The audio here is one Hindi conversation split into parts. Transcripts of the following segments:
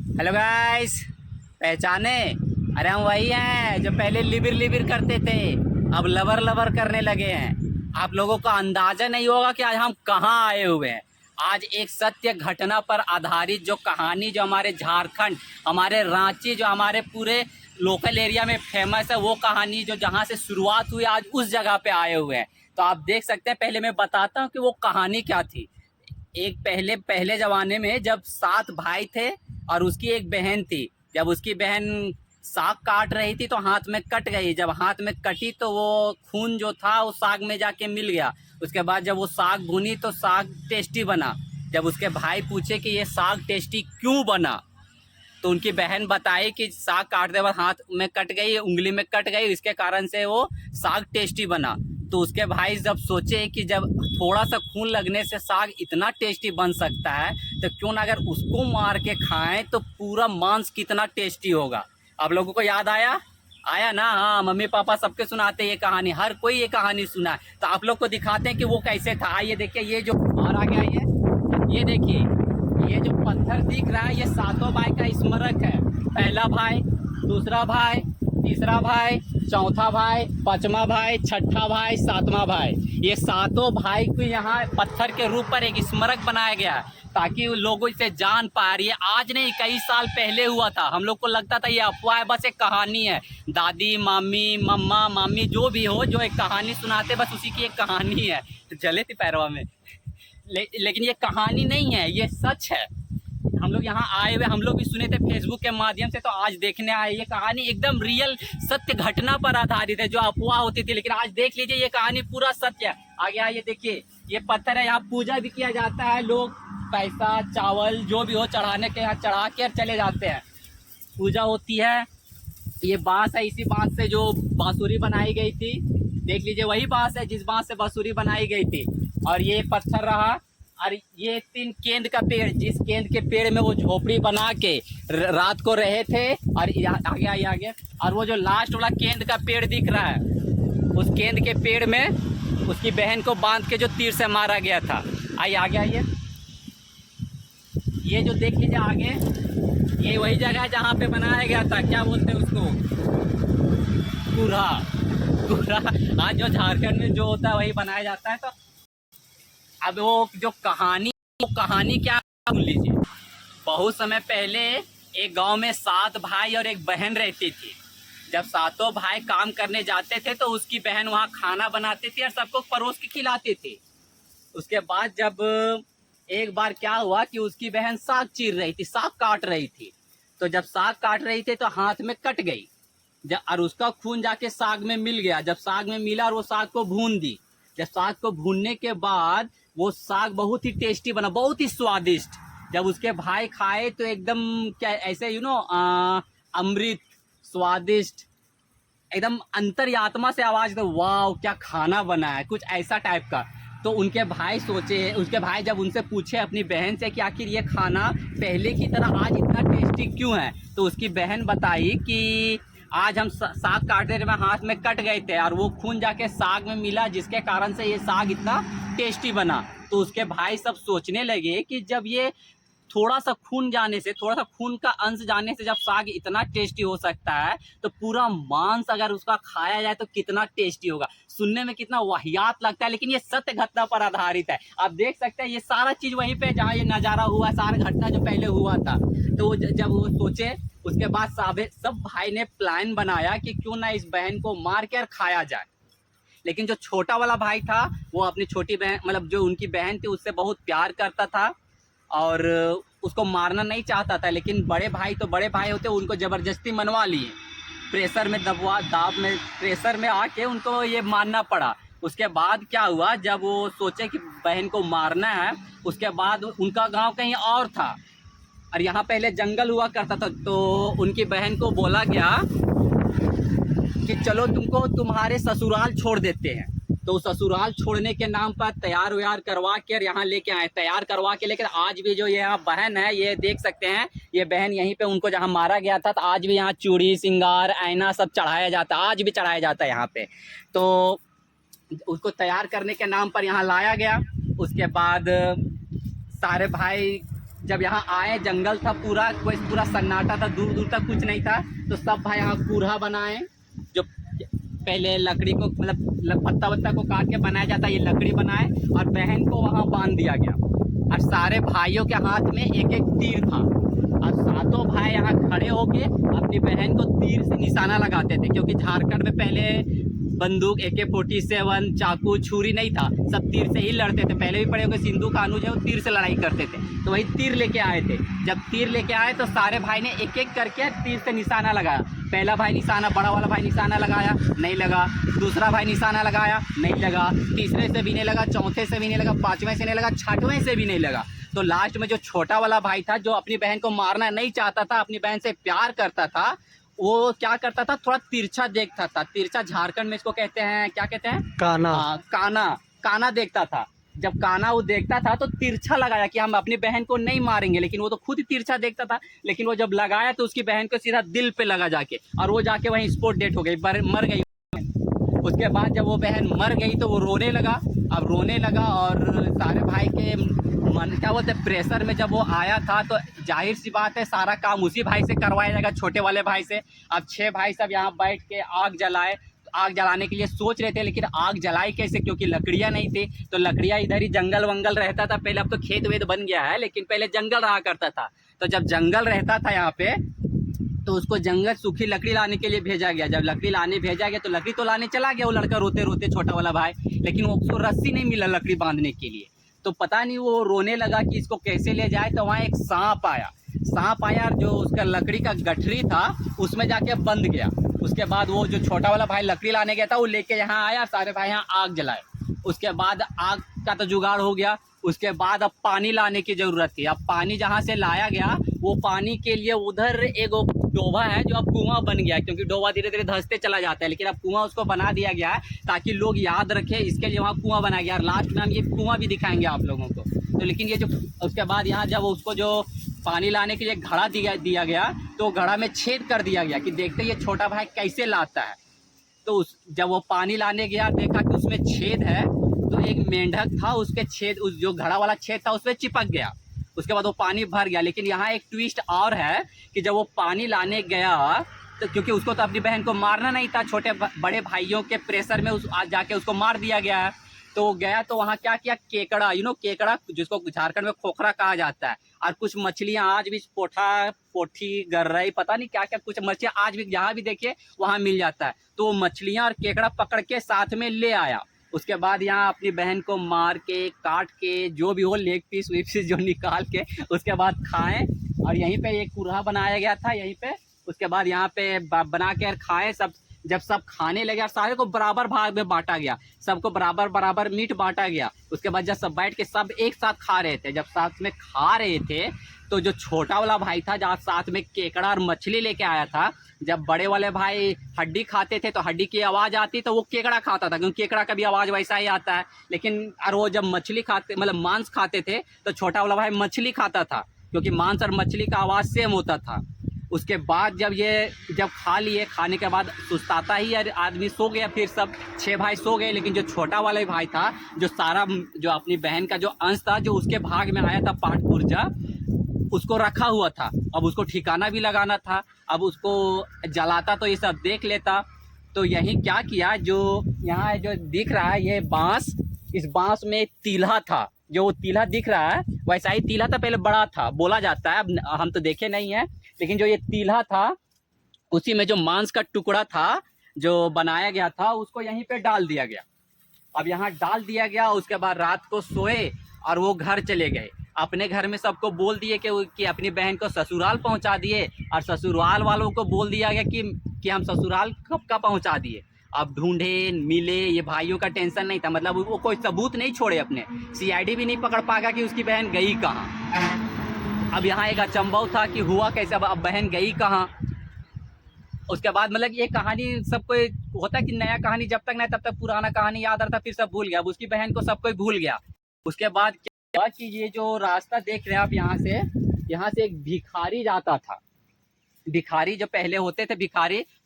हेलो गाइस, पहचाने? अरे हम वही हैं जो पहले लिबिर लिबिर करते थे, अब लवर लवर करने लगे हैं। आप लोगों का अंदाजा नहीं होगा कि आज हम कहाँ आए हुए हैं। आज एक सत्य घटना पर आधारित जो कहानी, जो हमारे झारखंड, हमारे रांची, जो हमारे पूरे लोकल एरिया में फेमस है, वो कहानी जो जहाँ से शुरुआत हुई, आज उस जगह पे आए हुए हैं। तो आप देख सकते हैं, पहले मैं बताता हूँ कि वो कहानी क्या थी। एक पहले पहले ज़माने में जब 7 भाई थे और उसकी एक बहन थी। जब उसकी बहन साग काट रही थी तो हाथ में कट गई। जब हाथ में कटी तो वो खून जो था वो साग में जाके मिल गया। उसके बाद जब वो साग भुनी तो साग टेस्टी बना। जब उसके भाई पूछे कि ये साग टेस्टी क्यों बना, तो उनकी बहन बताई कि साग काटते वक्त हाथ में कट गई, उंगली में कट गई, इसके कारण से वो साग टेस्टी बना। तो उसके भाई जब सोचे कि जब थोड़ा सा खून लगने से साग इतना टेस्टी बन सकता है, तो क्यों ना अगर उसको मार के खाएं तो पूरा मांस कितना टेस्टी होगा। आप लोगों को याद आया? आया ना? हाँ, मम्मी पापा सबके सुनाते हैं ये कहानी, हर कोई ये कहानी सुना है। तो आप लोग को दिखाते हैं कि वो कैसे था। आइए देखिए, ये जो और आगे आइए, ये देखिए, ये जो पत्थर दिख रहा है ये 7 भाई का स्मारक है। पहला भाई, दूसरा भाई, तीसरा भाई, चौथा भाई, पांचवा भाई, छठा भाई, 7वां भाई। ये 7 भाई को यहाँ पत्थर के रूप पर एक स्मारक बनाया गया है ताकि लोग इसे जान पाए। ये आज नहीं, कई साल पहले हुआ था। हम लोग को लगता था ये अफवाह है, बस एक कहानी है। दादी, मामी, मम्मा, मामी जो भी हो, जो एक कहानी सुनाते, बस उसी की एक कहानी है। तो चले थी पैरवा में। लेकिन ये कहानी नहीं है, ये सच है। हम लोग यहाँ आए हुए, हम लोग भी सुने थे फेसबुक के माध्यम से, तो आज देखने आए। ये कहानी एकदम रियल सत्य घटना पर आधारित है, जो अफवाह होती थी, लेकिन आज देख लीजिए ये कहानी पूरा सत्य है। आगे आइए देखिए, ये पत्थर है, यहाँ पूजा भी किया जाता है। लोग पैसा, चावल जो भी हो चढ़ाने के यहाँ चढ़ा के चले जाते हैं, पूजा होती है। ये बांस है, इसी बांस से जो बांसुरी बनाई गई थी, देख लीजिए वही बांस है जिस बांस से बांसुरी बनाई गई थी। और ये पत्थर रहा। और ये 3 केंद का पेड़, जिस केंद के पेड़ में वो झोपड़ी बना के रात को रहे थे। और आगे आगे आगे, और वो जो लास्ट वाला केंद का पेड़ दिख रहा है, उस केंद के पेड़ में उसकी बहन को बांध के जो तीर से मारा गया था। आइए आगे आइए, ये जो देख लीजिए आगे, ये वही जगह है जहाँ पे बनाया गया था। क्या बोलते हैं उसको? कुरहा। कुरहा आज जो झारखंड में जो होता है वही बनाया जाता है। तो अब वो जो कहानी, वो कहानी क्या, सुन लीजिए। बहुत समय पहले एक गांव में 7 भाई और एक बहन रहती थी। जब 7 भाई काम करने जाते थे तो उसकी बहन वहाँ खाना बनाती थी और सबको परोस के खिलाती थी। उसके बाद जब एक बार क्या हुआ कि उसकी बहन साग चीर रही थी, साग काट रही थी। तो जब साग काट रही थी तो हाथ में कट गई। और उसका खून जाके साग में मिल गया। जब साग में मिला और वो साग को भून दी। जब साग को भूनने के बाद वो साग बहुत ही टेस्टी बना, बहुत ही स्वादिष्ट। जब उसके भाई खाए तो एकदम क्या ऐसे अमृत स्वादिष्ट, एकदम अंतर्यात्मा से आवाज दो, वाह क्या खाना बना है, कुछ ऐसा टाइप का। तो उनके भाई सोचे, उसके भाई जब उनसे पूछे अपनी बहन से कि आखिर ये खाना पहले की तरह आज इतना टेस्टी क्यों है, तो उसकी बहन बताई कि आज हम साग काटते में हाथ में कट गए थे और वो खून जाके साग में मिला, जिसके कारण से ये साग इतना टेस्टी बना। तो उसके भाई सब सोचने लगे कि जब ये थोड़ा सा खून जाने से, थोड़ा सा खून का अंश जाने से जब साग इतना टेस्टी हो सकता है, तो पूरा मांस अगर उसका खाया जाए तो कितना टेस्टी होगा। सुनने में कितना वाहियात लगता है, लेकिन ये सत्य घटना पर आधारित है। आप देख सकते हैं ये सारा चीज वहीं पे जहाँ ये नजारा हुआ, सारा घटना जो पहले हुआ था। तो जब वो सोचे, उसके बाद सब भाई ने प्लान बनाया कि क्यों ना इस बहन को मार कर खाया जाए। लेकिन जो छोटा वाला भाई था वो अपनी छोटी बहन, मतलब जो उनकी बहन थी, उससे बहुत प्यार करता था और उसको मारना नहीं चाहता था। लेकिन बड़े भाई तो बड़े भाई होते, उनको ज़बरदस्ती मनवा लिए। प्रेशर में दाब में प्रेशर में आके उनको ये मानना पड़ा। उसके बाद क्या हुआ, जब वो सोचे कि बहन को मारना है, उसके बाद उनका गांव कहीं और था और यहाँ पहले जंगल हुआ करता था। तो उनकी बहन को बोला गया कि चलो तुमको तुम्हारे ससुराल छोड़ देते हैं। तो ससुराल छोड़ने के नाम पर तैयार व्यार करवा के यहाँ लेके आए, तैयार करवा के। लेकिन आज भी जो ये यहाँ बहन है, ये देख सकते हैं, ये बहन यहीं पे उनको जहाँ मारा गया था, तो आज भी यहाँ चूड़ी, सिंगार, आईना सब चढ़ाया जाता है, आज भी चढ़ाया जाता है यहाँ पे। तो उसको तैयार करने के नाम पर यहाँ लाया गया। उसके बाद सारे भाई जब यहाँ आए जंगल था पूरा, कोई पूरा सन्नाटा था, दूर दूर तक कुछ नहीं था। तो सब भाई यहाँ कूढ़ा बनाए, जो पहले लकड़ी को मतलब पत्ता वत्ता को काट के बनाया जाता है, ये लकड़ी बनाए और बहन को वहाँ बांध दिया गया। और सारे भाइयों के हाथ में एक एक तीर था और सातों भाई यहाँ खड़े होके अपनी बहन को तीर से निशाना लगाते थे, क्योंकि झारखंड में पहले बंदूक AK-47 चाकू छुरी नहीं था, सब तीर से ही लड़ते थे। पहले भी पड़े होंगे सिंधु कान्हू जो तीर से लड़ाई करते थे, तो वही तीर लेके आए थे। जब तीर लेके आए तो सारे भाई ने एक एक करके तीर से निशाना लगाया। पहला भाई निशाना, बड़ा वाला भाई निशाना लगाया, नहीं लगा। दूसरा भाई निशाना लगाया, नहीं लगा। तीसरे से भी नहीं लगा, चौथे से भी नहीं लगा, पाँचवें से नहीं लगा, छठवें से भी नहीं लगा। तो लास्ट में जो छोटा वाला भाई था, जो अपनी बहन को मारना नहीं चाहता था, अपनी बहन से प्यार करता था, वो क्या करता था, थोड़ा तिरछा देखता था। तिरछा झारखंड में इसको कहते हैं, क्या कहते हैं, काना। काना, काना देखता था। जब काना वो देखता था तो तिरछा लगाया कि हम अपनी बहन को नहीं मारेंगे, लेकिन वो तो खुद ही तिरछा देखता था। लेकिन वो जब लगाया तो उसकी बहन को सीधा दिल पे लगा जाके, और वो जाके वहीं स्पॉट डेट हो गई, मर गई। उसके बाद जब वो बहन मर गई तो वो रोने लगा। अब रोने लगा और सारे भाई के मन, क्या बोलते हैं, प्रेशर में जब वो आया था, तो जाहिर सी बात है सारा काम उसी भाई से करवाया जाएगा, छोटे वाले भाई से। अब 6 भाई सब यहाँ बैठ के आग जलाए। आग जलाने के लिए सोच रहे थे, लेकिन आग जलाई कैसे, क्योंकि लकड़ियाँ नहीं थी। तो लकड़ियाँ इधर ही जंगल वंगल रहता था पहले, अब तो खेत वेत बन गया है, लेकिन पहले जंगल रहा करता था। तो जब जंगल रहता था यहाँ पे, तो उसको जंगल सूखी लकड़ी लाने के लिए भेजा गया। जब लकड़ी लाने भेजा गया तो लकड़ी तो लाने चला गया वो लड़का रोते रोते, छोटा वाला भाई, लेकिन उसको रस्सी नहीं मिला लकड़ी बांधने के लिए। तो पता नहीं वो रोने लगा कि इसको कैसे ले जाए। तो वहाँ एक सांप आया। सांप आया, जो उसका लकड़ी का गठरी था उसमें जाके बंद गया। उसके बाद वो जो छोटा वाला भाई लकड़ी लाने गया था, वो लेके यहाँ आया, सारे भाई यहाँ आग जलाए। उसके बाद आग का तो जुगाड़ हो गया। उसके बाद अब पानी लाने की ज़रूरत थी। अब पानी जहाँ से लाया गया, वो पानी के लिए उधर एक डोबा है, जो अब कुआं बन गया, क्योंकि डोबा धीरे धीरे धंसते चला जाता है, लेकिन अब कुआं उसको बना दिया गया है ताकि लोग याद रखें, इसके लिए वहाँ कुआं बनाया गया। और लास्ट में हम ये कुआं भी दिखाएंगे आप लोगों को। तो लेकिन ये जो उसके बाद यहाँ जब उसको जो पानी लाने के लिए घड़ा दिया गया, तो घड़ा में छेद कर दिया गया कि देखते ये छोटा भाई कैसे लाता है। तो जब वो पानी लाने गया, देखा कि उसमें छेद है, तो एक मेंढक था, उसके छेद, उस जो घड़ा वाला छेद था उसमें चिपक गया। उसके बाद वो पानी भर गया। लेकिन यहाँ एक ट्विस्ट और है कि जब वो पानी लाने गया, तो क्योंकि उसको तो अपनी बहन को मारना नहीं था, छोटे बड़े भाइयों के प्रेशर में आज जाके उसको मार दिया गया है। तो गया तो वहाँ क्या किया, केकड़ा, केकड़ा जिसको झारखंड में खोखरा कहा जाता है, और कुछ मछलियाँ आज भी, पोठा, पोठी, गर्रई, पता नहीं क्या क्या कुछ मछलियाँ आज भी जहाँ भी देखिए वहाँ मिल जाता है। तो वो मछलियाँ और केकड़ा पकड़ के साथ में ले आया। उसके बाद यहाँ अपनी बहन को मार के, काट के, जो भी हो, लेग पीस वीग पीस जो निकाल के उसके बाद खाएं। और यहीं पे एक कुल्हा बनाया गया था यहीं पे। उसके बाद यहाँ पे बना के खाएं सब। जब सब खाने लगे, सारे को बराबर भाग में बांटा गया, सबको बराबर बराबर मीट बांटा गया। उसके बाद जब सब बैठ के सब एक साथ खा रहे थे, जब साथ में खा रहे थे, तो जो छोटा वाला भाई था, जहाँ साथ में केकड़ा और मछली लेके आया था, जब बड़े वाले भाई हड्डी खाते थे तो हड्डी की आवाज़ आती, तो वो केकड़ा खाता था, क्योंकि केकड़ा का भी आवाज़ वैसा ही आता है। लेकिन और वो जब मछली खाते, मतलब मांस खाते थे, तो छोटा वाला भाई मछली खाता था, क्योंकि मांस और मछली का आवाज़ सेम होता था। उसके बाद जब खा लिए, खाने के बाद सुस्ताता ही आदमी सो गया। फिर सब 6 भाई सो गए, लेकिन जो छोटा वाला भाई था, जो सारा जो अपनी बहन का जो अंश था, जो उसके भाग में आया था पाठ पुर्जा, उसको रखा हुआ था। अब उसको ठिकाना भी लगाना था, अब उसको जलाता तो ये सब देख लेता। तो यही क्या किया, जो यहाँ जो दिख रहा है ये बांस, इस बांस में तील्हा था, जो वो तील्हा दिख रहा है वैसा ही तील्हा था, पहले बड़ा था बोला जाता है, अब हम तो देखे नहीं है। लेकिन जो ये तील्हा था, उसी में जो मांस का टुकड़ा था जो बनाया गया था, उसको यहीं पे डाल दिया गया। अब यहाँ डाल दिया गया। उसके बाद रात को सोए और वो घर चले गए। अपने घर में सबको बोल दिए कि अपनी बहन को ससुराल पहुंचा दिए, और ससुराल वालों को बोल दिया गया कि हम ससुराल कब का पहुंचा दिए। अब ढूंढे मिले, ये भाइयों का टेंशन नहीं था, मतलब वो कोई सबूत नहीं छोड़े अपने, CID भी नहीं पकड़ पाएगा कि उसकी बहन गई कहाँ। अब यहाँ एक अचंभव था कि हुआ कैसे, अब बहन गई कहाँ। उसके बाद मतलब ये कहानी सबको होता है कि नया कहानी जब तक नहीं तब तक पुराना कहानी याद रहता, फिर सब भूल गया। अब उसकी बहन को सब कोई भूल गया। उसके बाद क्या हुआ कि ये जो रास्ता देख रहे हैं आप, यहाँ से एक भिखारी जाता था। भिखारी जो पहले होते थे,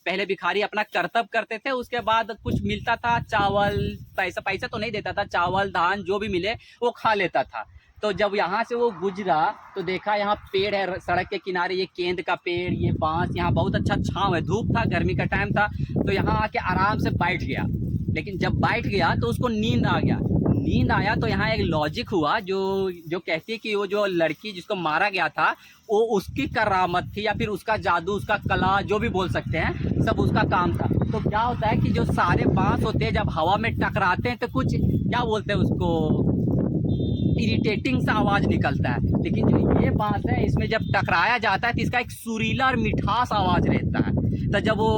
पहले भिखारी अपना कर्तव्य करते थे, उसके बाद कुछ मिलता था, चावल, पैसा तो नहीं देता था, चावल धान जो भी मिले वो खा लेता था। तो जब यहाँ से वो गुजरा तो देखा यहाँ पेड़ है सड़क के किनारे, ये केंद का पेड़, ये बांस, यहाँ बहुत अच्छा छांव है, धूप था, गर्मी का टाइम था, तो यहाँ आके आराम से बैठ गया। लेकिन जब बैठ गया तो उसको नींद आ गया। नींद आया तो यहाँ एक लॉजिक हुआ जो कहती है कि वो जो लड़की जिसको मारा गया था वो उसकी करामत थी, या फिर उसका जादू, उसका कला, जो भी बोल सकते हैं, सब उसका काम था। तो क्या होता है कि जो सारे बांस होते हैं जब हवा में टकराते हैं तो कुछ क्या बोलते हैं उसको, इरिटेटिंग सा आवाज़ निकलता है। लेकिन जो ये बांस है इसमें जब टकराया जाता है तो इसका एक सुरीला और मिठास आवाज़ रहता है। तो जब वो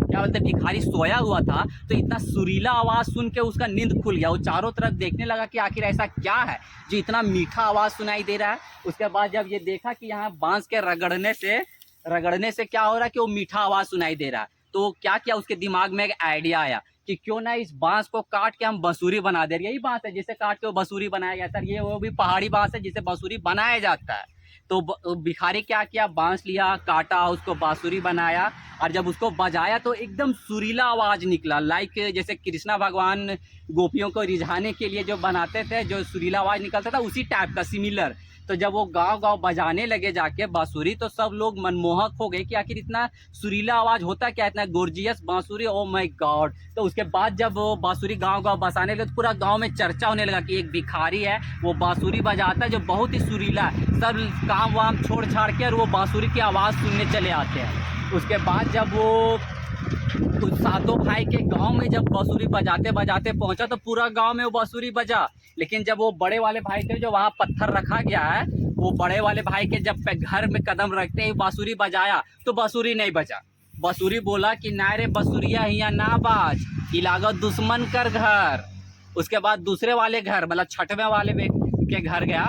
क्या बोलते हैं भिखारी सोया हुआ था तो इतना सुरीला आवाज़ सुन के उसका नींद खुल गया। वो चारों तरफ देखने लगा कि आखिर ऐसा क्या है जो इतना मीठा आवाज़ सुनाई दे रहा है। उसके बाद जब ये देखा कि यहाँ बांस के रगड़ने से क्या हो रहा है कि वो मीठा आवाज़ सुनाई दे रहा है, तो क्या किया, उसके दिमाग में एक आइडिया आया कि क्यों ना इस बांस को काट के हम बांसुरी बना दे। यही बांस है जिसे काट के वो बांसुरी बनाया गया था, ये वो भी पहाड़ी बांस है जिसे बांसुरी बनाया जाता है। तो भिखारी क्या किया, बांस लिया, काटा, उसको बांसुरी बनाया, और जब उसको बजाया तो एकदम सुरीला आवाज़ निकला, लाइक जैसे कृष्णा भगवान गोपियों को रिझाने के लिए जो बनाते थे, जो सुरीला आवाज़ निकलता था, उसी टाइप का सिमिलर। तो जब वो गांव बजाने लगे जाके बांसुरी तो सब लोग मनमोहक हो गए कि आखिर इतना सुरीला आवाज़ होता क्या, इतना गोर्जियस बांसुरी, ओ माय गॉड। तो उसके बाद जब वो बांसुरी गांव बसाने लगे तो पूरा गांव में चर्चा होने लगा कि एक भिखारी है वो बांसुरी बजाता है जो बहुत ही सुरीला है। सब काम वाम छोड़ छाड़ के और वो बांसुरी की आवाज़ सुनने चले आते हैं। उसके बाद जब वो सातों भाई के गांव में जब बांसुरी बजाते बजाते पहुंचा तो पूरा गांव में वो बांसुरी बजा। लेकिन जब वो बड़े वाले भाई थे जो वहाँ पत्थर रखा गया है, वो बड़े वाले भाई के जब घर में कदम रखते ही बांसुरी बजाया तो बांसुरी नहीं बजा। बांसुरी बोला कि ना रे बांसुरिया हिया ना बाज, इलागो दुश्मन कर घर। उसके बाद दूसरे वाले घर, मतलब छठवें वाले के घर गया,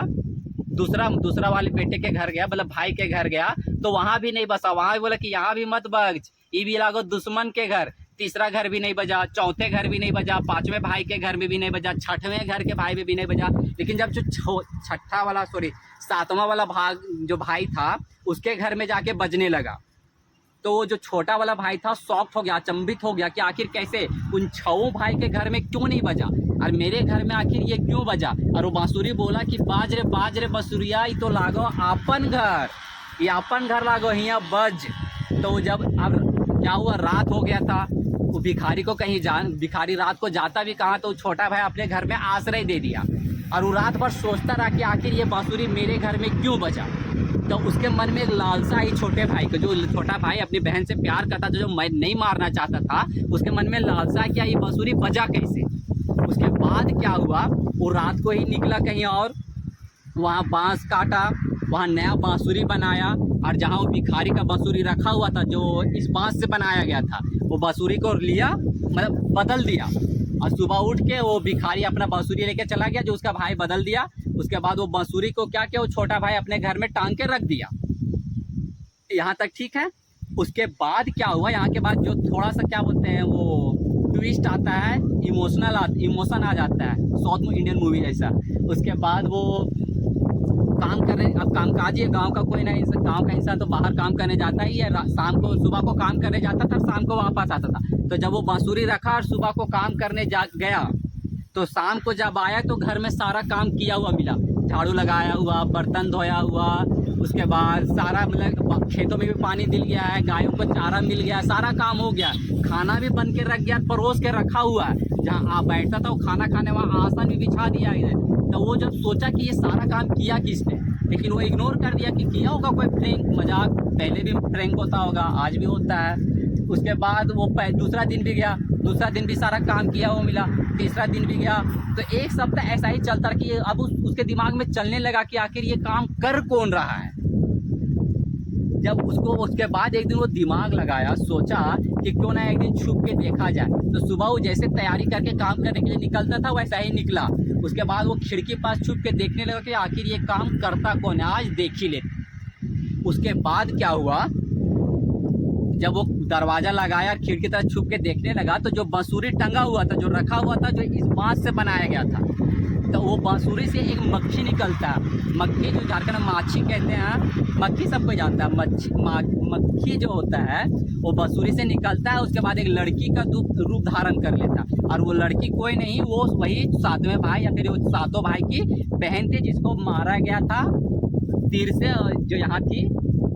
दूसरा वाले बेटे के घर गया, मतलब भाई के घर गया, तो वहाँ भी नहीं बसा। वहाँ भी बोला कि यहाँ भी मत बज, ये भी लागो दुश्मन के घर। तीसरा घर भी नहीं बजा, चौथे घर भी नहीं बजा, पांचवें भाई के घर में भी नहीं बजा, छठवें घर के भाई में भी नहीं बजा। लेकिन जब जो सातवां वाला जो भाई था उसके घर में जाके बजने लगा तो वो जो छोटा वाला भाई था शॉक्ड हो गया, अचंभित हो गया कि आखिर कैसे उन छओं भाई के घर में क्यों नहीं बजा और मेरे घर में आखिर ये क्यों बजा। और वो बांसुरी बोला कि बाज रे बांसुरिया, ये तो लागो आपन घर, ये अपन घर लागो हियाँ बज। तो जब अब क्या हुआ, रात हो गया था, वो भिखारी को भिखारी रात को जाता भी कहाँ, तो छोटा भाई अपने घर में आश्रय दे दिया और वो रात भर सोचता रहा कि आखिर ये बांसुरी मेरे घर में क्यों बजा। तो उसके मन में एक लालसा आई छोटे भाई को, जो छोटा भाई अपनी बहन से प्यार करता था, जो मैं नहीं मारना चाहता था, उसके मन में लालसा क्या ये बांसुरी बजा कैसे। उसके बाद क्या हुआ, वो रात को ही निकला कहीं और वहाँ बांस काटा, वहाँ नया बांसुरी बनाया और जहाँ वो भिखारी का बांसुरी रखा हुआ था जो इस बांस से बनाया गया था, वो बांसुरी को लिया, मतलब बदल दिया। और सुबह उठ के वो भिखारी अपना बांसुरी लेके चला गया जो उसका भाई बदल दिया। उसके बाद वो बांसुरी को क्या किया, वो छोटा भाई अपने घर में टांग के रख दिया। यहाँ तक ठीक है। उसके बाद क्या हुआ, यहाँ के बाद जो थोड़ा सा क्या बोलते हैं वो ट्विस्ट आता है, इमोशन आ जाता है साउथ इंडियन मूवी जैसा। उसके बाद वो काम कर रहे, अब कामकाज ही गांव का कोई नहीं, गांव का इंसान तो बाहर काम करने जाता ही है, शाम को सुबह को काम करने जाता था, शाम को वापस आता था। तो जब वो बांसुरी रखा और सुबह को काम करने गया तो शाम को जब आया तो घर में सारा काम किया हुआ मिला, झाड़ू लगाया हुआ, बर्तन धोया हुआ, उसके बाद सारा मतलब खेतों में भी पानी दिल गया है, गायों को चारा मिल गया, सारा काम हो गया, खाना भी बन के रख गया, परोस के रखा हुआ है। जहाँ आप बैठता था वो खाना खाने वहाँ आसन भी बिछा दिया है। तो वो जब सोचा कि ये सारा काम किया किसने, लेकिन वो इग्नोर कर दिया कि किया होगा कोई प्रैंक मजाक, पहले भी प्रैंक होता होगा, आज भी होता है। उसके बाद वो दूसरा दिन भी गया, दूसरा दिन भी सारा काम किया वो मिला, तीसरा दिन भी गया। तो एक सप्ताह ऐसा ही चलता रहा कि अब उसके दिमाग में चलने लगा कि आखिर ये काम कर कौन रहा है। जब उसके बाद एक दिन वो दिमाग लगाया, सोचा कि क्यों ना एक दिन छुप के देखा जाए। तो सुबह वो जैसे तैयारी करके काम करने के लिए निकलता था वैसा ही निकला। उसके बाद वो खिड़की पास छुप के देखने लगा कि आखिर ये काम करता कौन है, आज देख ही लेते। उसके बाद क्या हुआ, जब वो दरवाज़ा लगाया, खिड़की तरफ छुप के देखने लगा तो जो बांसुरी टंगा हुआ था, जो रखा हुआ था, जो इस बांस से बनाया गया था, तो वो बांसुरी से एक मक्खी निकलता है, मक्खी जो झारखंड में माछी कहते हैं, मक्खी सबको जानता है, मक्खी जो होता है वो बांसुरी से निकलता है, उसके बाद एक लड़की का रूप धारण कर लेता है। और वो लड़की कोई नहीं, वो वही सातवें भाई या फिर वो सातों भाई की बहन थी, जिसको मारा गया था तीर से, जो यहाँ थी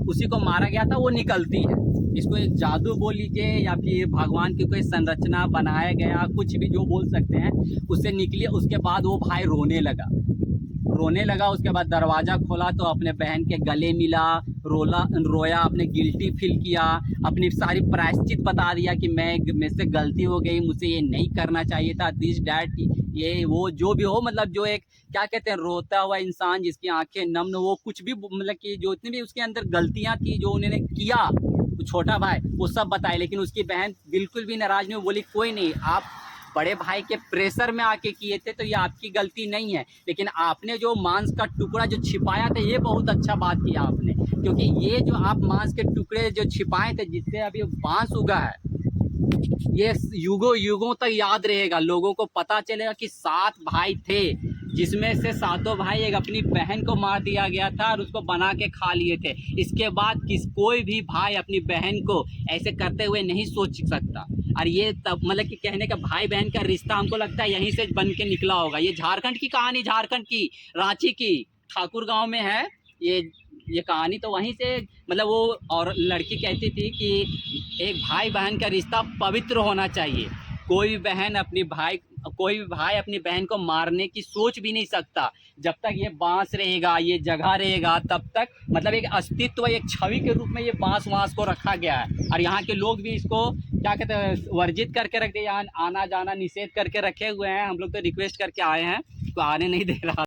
उसी को मारा गया था, वो निकलती है। इसको एक जादू बोल लीजिए या फिर भगवान की कोई संरचना बनाया गया, कुछ भी जो बोल सकते हैं, उससे निकली। उसके बाद वो भाई रोने लगा। उसके बाद दरवाज़ा खोला तो अपने बहन के गले मिला, रोया, अपने गिल्टी फील किया, अपनी सारी प्रायश्चित बता दिया कि मेरे से गलती हो गई, मुझे ये नहीं करना चाहिए था, दिस डैट, ये वो जो भी हो, मतलब जो एक क्या कहते हैं, रोता हुआ इंसान जिसकी आंखें नम, वो कुछ भी मतलब कि जो इतनी भी उसके अंदर गलतियां थी जो उन्होंने किया, छोटा भाई वो सब बताए। लेकिन उसकी बहन बिल्कुल भी नाराज नहीं, बोली कोई नहीं, आप बड़े भाई के प्रेशर में आके किए थे तो ये आपकी गलती नहीं है, लेकिन आपने जो मांस का टुकड़ा जो छिपाया था, ये बहुत अच्छा बात किया आपने, क्योंकि ये जो आप मांस के टुकड़े जो छिपाए थे, जिससे अभी बांस उगा है, ये युगों युगों तक याद रहेगा। लोगों को पता चलेगा कि 7 भाई थे, जिसमें से सातों भाई एक अपनी बहन को मार दिया गया था और उसको बना के खा लिए थे। इसके बाद कोई भी भाई अपनी बहन को ऐसे करते हुए नहीं सोच सकता। और ये तब मतलब कि कहने का भाई बहन का रिश्ता हमको लगता है यहीं से बन के निकला होगा। ये झारखंड की कहानी, झारखंड की रांची की ठाकुर गांव में है ये कहानी। तो वहीं से मतलब वो, और लड़की कहती थी कि एक भाई बहन का रिश्ता पवित्र होना चाहिए। कोई भी भाई अपनी बहन को मारने की सोच भी नहीं सकता। जब तक ये बांस रहेगा, ये जगह रहेगा, तब तक मतलब एक अस्तित्व, एक छवि के रूप में ये बांस को रखा गया है। और यहाँ के लोग भी इसको क्या कहते हैं, वर्जित करके रख दिया, आना जाना निषेध करके रखे हुए हैं। हम लोग तो रिक्वेस्ट करके आए हैं, तो आने नहीं दे रहा।